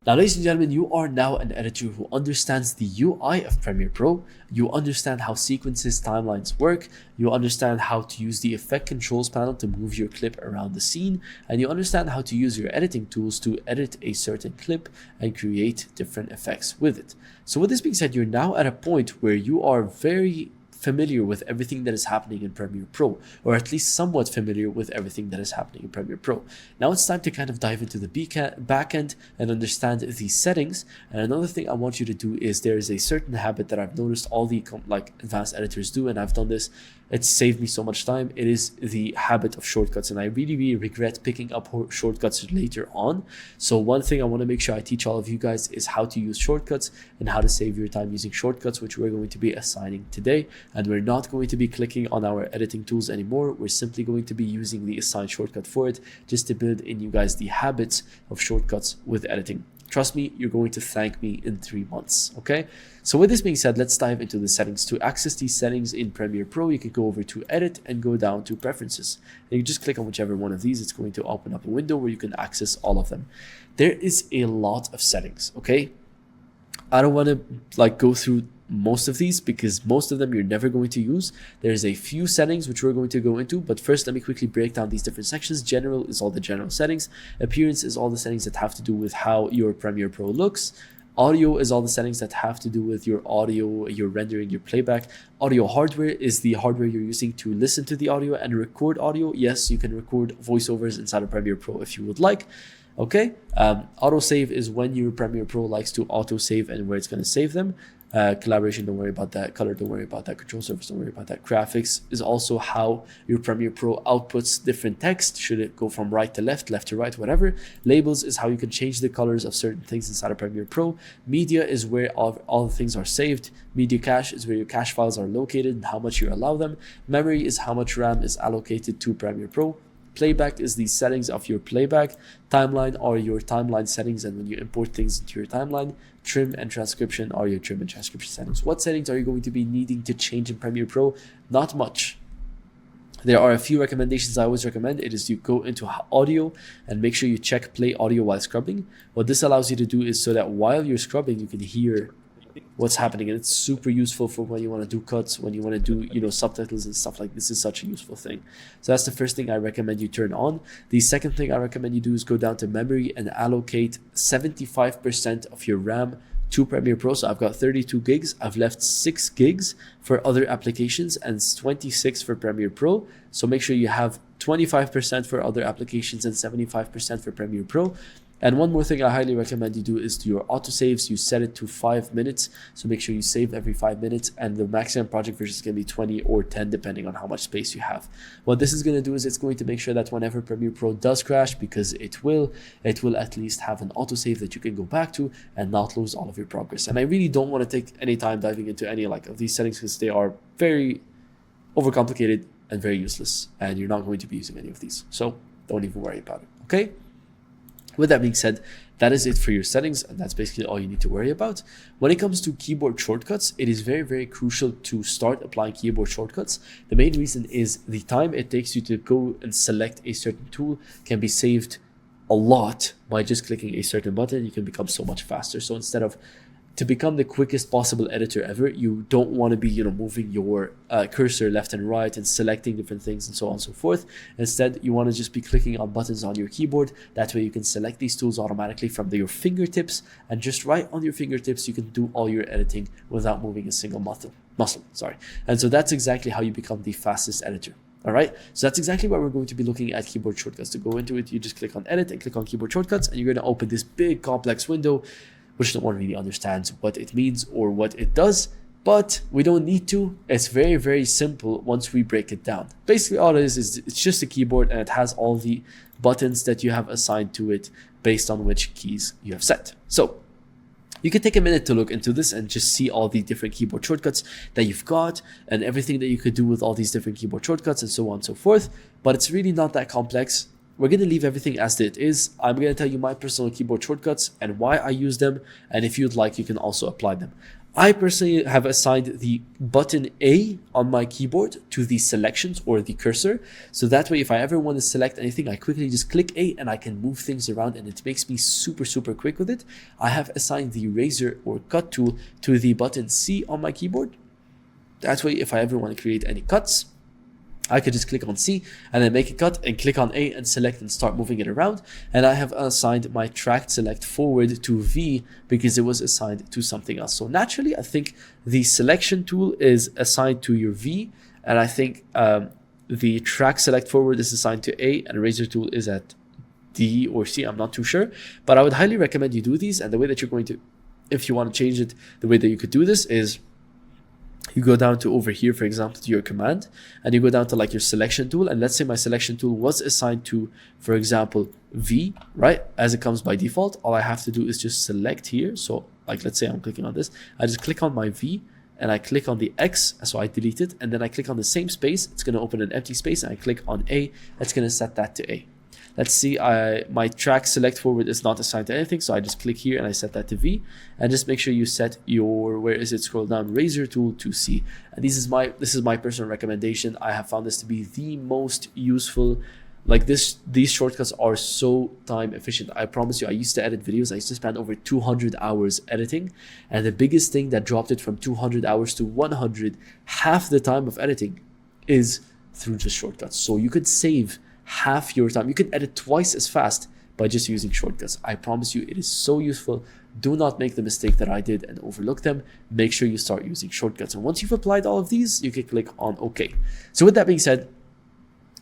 Now, ladies and gentlemen, you are now an editor who understands the UI of Premiere Pro. You understand how sequences, timelines work. You understand how to use the effect controls panel to move your clip around the scene. And you understand how to use your editing tools to edit a certain clip and create different effects with it. So with this being said, you're now at a point where you are very familiar with everything that is happening in Premiere Pro, or at least somewhat familiar with everything that is happening in Premiere Pro. Now it's time to kind of dive into the backend and understand the settings. And another thing I want you to do is there is a certain habit that I've noticed all the advanced editors do, and I've done this. It's saved me so much time. It is the habit of shortcuts, and I really regret picking up shortcuts later on. So one thing I want to make sure I teach all of you guys is how to use shortcuts and how to save your time using shortcuts, which we're going to be assigning today. And we're not going to be clicking on our editing tools anymore. We're simply going to be using the assigned shortcut for it, just to build in you guys the habits of shortcuts with editing. Trust me, you're going to thank me in 3 months, okay? So with this being said, let's dive into the settings. To access these settings in Premiere Pro, you can go over to Edit and go down to Preferences. And you just click on whichever one of these. It's going to open up a window where you can access all of them. There is a lot of settings, okay? I don't want to go through most of these because most of them you're never going to use. There's a few settings which we're going to go into, but first let me quickly break down these different sections. General is all the general settings. Appearance is all the settings that have to do with how your Premiere Pro looks. Audio is all the settings that have to do with your audio, your rendering, your playback. Audio hardware is the hardware you're using to listen to the audio and record audio. Yes, you can record voiceovers inside of Premiere Pro if you would like. Okay, autosave is when your Premiere Pro likes to autosave and where it's going to save them. Collaboration, don't worry about that. Color, don't worry about that. Control surface, don't worry about that. Graphics is also how your Premiere Pro outputs different text. Should it go from right to left to right, whatever. Labels is how you can change the colors of certain things inside of Premiere Pro. Media is where all the things are saved. Media cache is where your cache files are located and how much you allow them. Memory is how much RAM is allocated to Premiere Pro. Playback is the settings of your playback. Timeline are your timeline settings and when you import things into your timeline. Trim and transcription are your trim and transcription settings. What settings are you going to be needing to change in Premiere Pro? Not much. There are a few recommendations I always recommend. It is you go into audio and make sure you check play audio while scrubbing. What this allows you to do is so that while you're scrubbing, you can hear what's happening, and it's super useful for when you want to do cuts, when you want to do subtitles and stuff like this. Is such a useful thing. So that's the first thing I recommend you turn on. The second thing I recommend you do is go down to memory and allocate 75% of your RAM to Premiere Pro. So I've got 32 gigs. I've left 6 gigs for other applications and 26 for Premiere Pro. So make sure you have 25% for other applications and 75% for Premiere Pro. And one more thing I highly recommend you do is do your autosaves. You set it to 5 minutes. So make sure you save every 5 minutes, and the maximum project version is going to be 20 or 10 depending on how much space you have. What this is going to do is it's going to make sure that whenever Premiere Pro does crash, because it will at least have an autosave that you can go back to and not lose all of your progress. And I really don't want to take any time diving into any of these settings because they are very overcomplicated and very useless, and you're not going to be using any of these. So don't even worry about it, okay? With that being said, that is it for your settings, and that's basically all you need to worry about. When it comes to keyboard shortcuts, it is very crucial to start applying keyboard shortcuts. The main reason is the time it takes you to go and select a certain tool can be saved a lot by just clicking a certain button. You can become so much faster. So instead of to become the quickest possible editor ever, you don't want to be moving your cursor left and right and selecting different things and so on and so forth. Instead, you want to just be clicking on buttons on your keyboard. That way you can select these tools automatically from your fingertips, and just right on your fingertips you can do all your editing without moving a single muscle. And so that's exactly how you become the fastest editor. All right, so that's exactly why we're going to be looking at keyboard shortcuts. To go into it, you just click on edit and click on keyboard shortcuts, and you're going to open this big complex window which no one really understands what it means or what it does, but we don't need to. It's very simple once we break it down. Basically all it is it's just a keyboard, and it has all the buttons that you have assigned to it based on which keys you have set. So you can take a minute to look into this and just see all the different keyboard shortcuts that you've got and everything that you could do with all these different keyboard shortcuts and so on and so forth, but it's really not that complex. We're going to leave everything as it is. I'm going to tell you my personal keyboard shortcuts and why I use them, and if you'd like, you can also apply them. I personally have assigned the button A on my keyboard to the selections or the cursor. So that way, if I ever want to select anything, I quickly just click A and I can move things around, and it makes me super, super quick with it. I have assigned the razor or cut tool to the button C on my keyboard. That way, if I ever want to create any cuts, I could just click on C and then make a cut and click on A and select and start moving it around. And I have assigned my track select forward to V because it was assigned to something else. So naturally, I think the selection tool is assigned to your V, and I think the track select forward is assigned to A, and razor tool is at D or C. I'm not too sure, but I would highly recommend you do these. And the way that you're going to, if you want to change it, the way that you could do this is you go down to over here, for example, to your command, and you go down to like your selection tool. And let's say my selection tool was assigned to, for example, V, right? As it comes by default, all I have to do is just select here. So like, let's say I'm clicking on this, I just click on my V and I click on the X. So I delete it. And then I click on the same space. It's going to open an empty space, and I click on A. It's going to set that to A. Let's see, my track select forward is not assigned to anything, so I just click here and I set that to V. And just make sure you set your, where is it, scroll down, razor tool to C. And this is my personal recommendation. I have found this to be the most useful. Like these shortcuts are so time efficient. I promise you, I used to edit videos. I used to spend over 200 hours editing, and the biggest thing that dropped it from 200 hours to 100, half the time of editing, is through just shortcuts. So you could save half your time. You can edit twice as fast by just using shortcuts. I promise you, it is so useful. Do not make the mistake that I did and overlook them. Make sure you start using shortcuts. And once you've applied all of these, you can click on OK. So with that being said,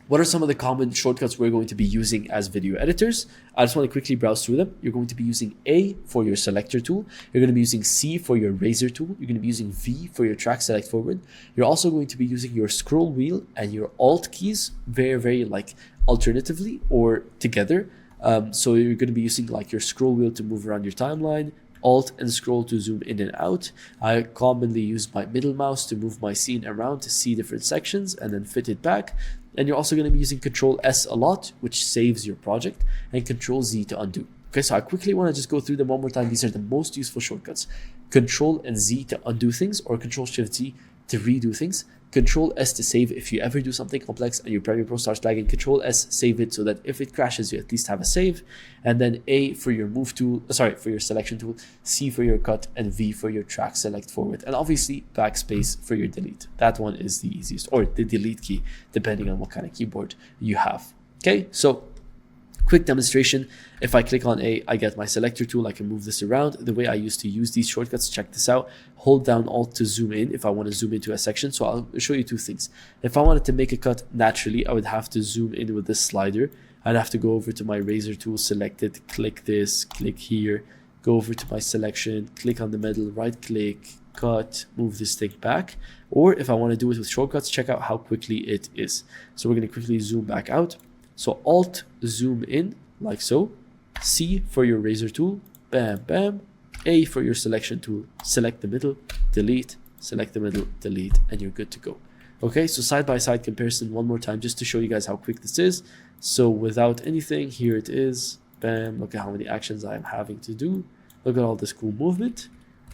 what are some of the common shortcuts we're going to be using as video editors? I just want to quickly browse through them. You're going to be using A for your selector tool. You're going to be using C for your razor tool. You're going to be using V for your track select forward. You're also going to be using your scroll wheel and your Alt keys very, very like alternatively or together. So you're going to be using like your scroll wheel to move around your timeline, Alt and scroll to zoom in and out. I commonly use my middle mouse to move my scene around to see different sections and then fit it back. And you're also going to be using Control S a lot, which saves your project, and Control Z to undo. Okay, so I quickly want to just go through them one more time. These are the most useful shortcuts. Control and Z to undo things, or Control Shift Z to redo things. Control S to save if you ever do something complex and your Premiere Pro starts lagging. Control S, save it so that if it crashes, you at least have a save. And then A for your move tool, for your selection tool, C for your cut, and V for your track select forward. And obviously backspace for your delete. That one is the easiest, or the delete key, depending on what kind of keyboard you have. Okay, so quick demonstration. If I click on A, I get my selector tool. I can move this around. The way I used to use these shortcuts, check this out. Hold down Alt to zoom in if I want to zoom into a section. So I'll show you two things. If I wanted to make a cut naturally, I would have to zoom in with this slider. I'd have to go over to my razor tool, select it, click this, click here, go over to my selection, click on the middle, right click, cut, move this thing back. Or if I want to do it with shortcuts, check out how quickly it is. So we're going to quickly zoom back out. So Alt, zoom in, like so. C for your razor tool, bam, bam. A for your selection tool, select the middle, delete, select the middle, delete, and you're good to go. Okay, so side-by-side comparison one more time just to show you guys how quick this is. So without anything, here it is. Bam, look at how many actions I am having to do. Look at all this cool movement.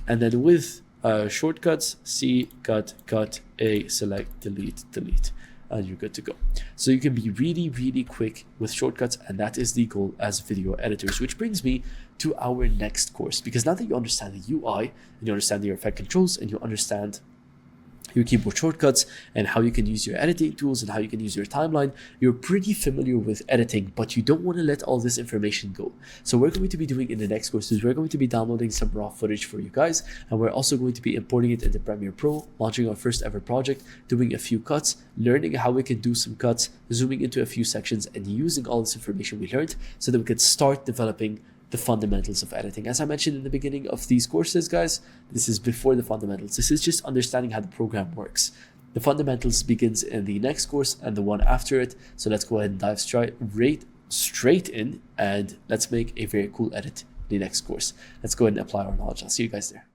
And then with shortcuts, C, cut, cut, A, select, delete, delete. And you're good to go. So you can be really, really quick with shortcuts, and that is the goal as video editors, which brings me to our next course. Because now that you understand the UI, and you understand your effect controls, and you understand your keyboard shortcuts and how you can use your editing tools and how you can use your timeline, you're pretty familiar with editing, but you don't want to let all this information go. So we're going to be doing in the next course is we're going to be downloading some raw footage for you guys, and we're also going to be importing it into Premiere Pro, launching our first ever project, doing a few cuts, learning how we can do some cuts, zooming into a few sections, and using all this information we learned so that we can start developing the fundamentals of editing. As I mentioned in the beginning of these courses, guys, this is before the fundamentals. This is just understanding how the program works. The fundamentals begins in the next course and the one after it. So let's go ahead and dive straight in, and let's make a very cool edit in the next course. Let's go ahead and apply our knowledge. I'll see you guys there.